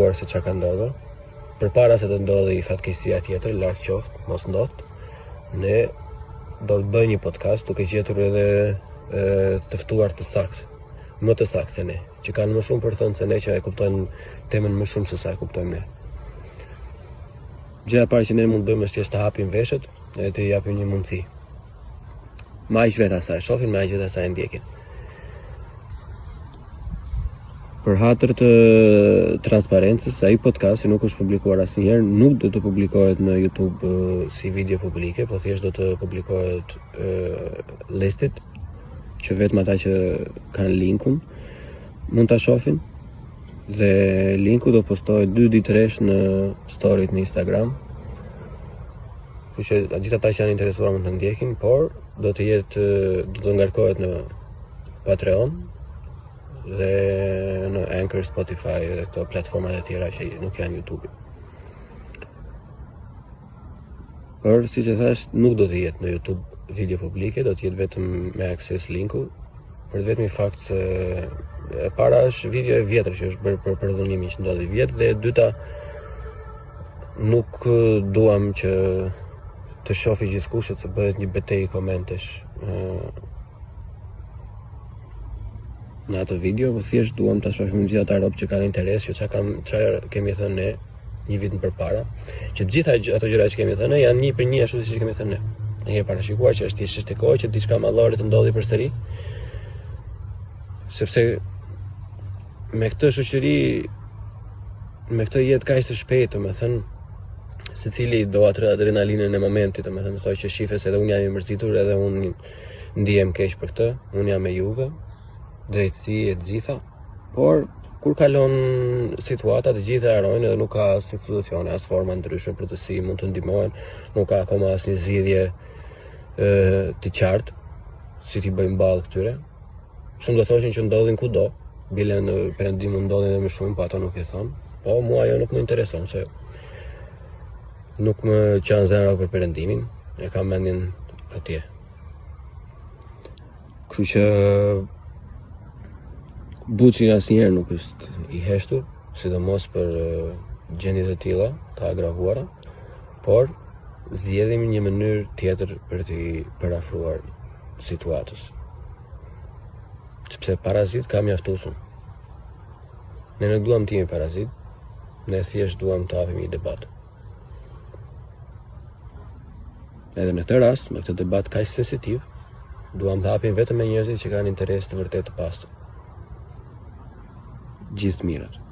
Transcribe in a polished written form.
treguar se çka ka ndodhur. Përpara se të ndodhi fatkeqësia tjetër, larg qoftë, mos ndodht, ne do të bëjmë një podcast duke gjetur edhe të ftuar të saktë, më të saktë se ne, që kanë më shumë për thënë se ne, që e kuptojnë temën më shumë se sa e kuptojmë ne. Gjëja e parë që ne mund të bëjmë është thjesht të hapim veshët e të japim një mundësi. Ma aq vetë asaj shohin, ma aq vetë asaj ndjekin. Për hatër të transparencës, ai podcast nuk është publikuar asnjëherë, nuk do të publikohet në YouTube si video publike, po thjesht do të publikohet listit, që vetëm ata që kanë linkun mund ta shohin, dhe linku do postohet 2 ditë rresh në storyt në Instagram. Kështu që gjithë ata që janë interesuar mund të ndjekin, por do të ngarkohet në Patreon dhe në Anchor, Spotify dhe këto platformat e tjera që nuk janë YouTube. Por siç e thash, nuk do të jetë në YouTube video publike, do të jetë vetëm me access linku, për vetëm i fakt se e para është video e vjetër që është bërë për dhunimin që ndodhi vjet, dhe e dyta nuk duam që të shohë gjithkush të bëhet një betejë komentesh në atë video, po thjesht duam ta shohim gjithë ata rob që kanë interes, që çfarë kemi thënë ne një vit më përpara, që të gjitha ato gjëra që kemi thënë ne janë 1/1 ashtu siç kemi thënë ne. Ne kemi parashikuar që është thjesht e kohë që diçka mallore të ndodhi përsëri, sepse me këtë shoqëri, me këtë jetë kaq të shpejtë, domethënë, secili do atë adrenalinën e momentit, domethënë thoj që shifes edhe unë jam i mërzitur, edhe unë ndihem keq për këtë, unë jam me Juve, drejtësi e të gjitha, por kur kalon situata të gjitha harojnë dhe nuk ka as institucione, as forma ndryshme për të si mund të ndihmohen, nuk ka akoma asnjë zgjidhje të qartë si t'i bëjmë ballë këtyre. Shumë do thoshin që ndodhin kudo, bile në Perëndim mund ndodhin edhe më shumë, po ato nuk e thon. Po mua ajo nuk më intereson, se nuk më qan zemra për Perëndimin, e kam mendjen atje. Kështu që Buçi asnjëherë nuk është i heshtur, sidomos për gjendje të tilla të agravuara, por zgjedhim një mënyrë tjetër për t'i parafruar situatës. Sepse parazit ka mjaftuar shumë. Ne nuk duam të jemi parazit, ne thjesht duam të hapim një debat. Edhe në këtë rast, me këtë debat kaq sensitiv, duam të hapim vetëm me njerëzit që kanë interes të vërtet të pastë. Gjithë mirat.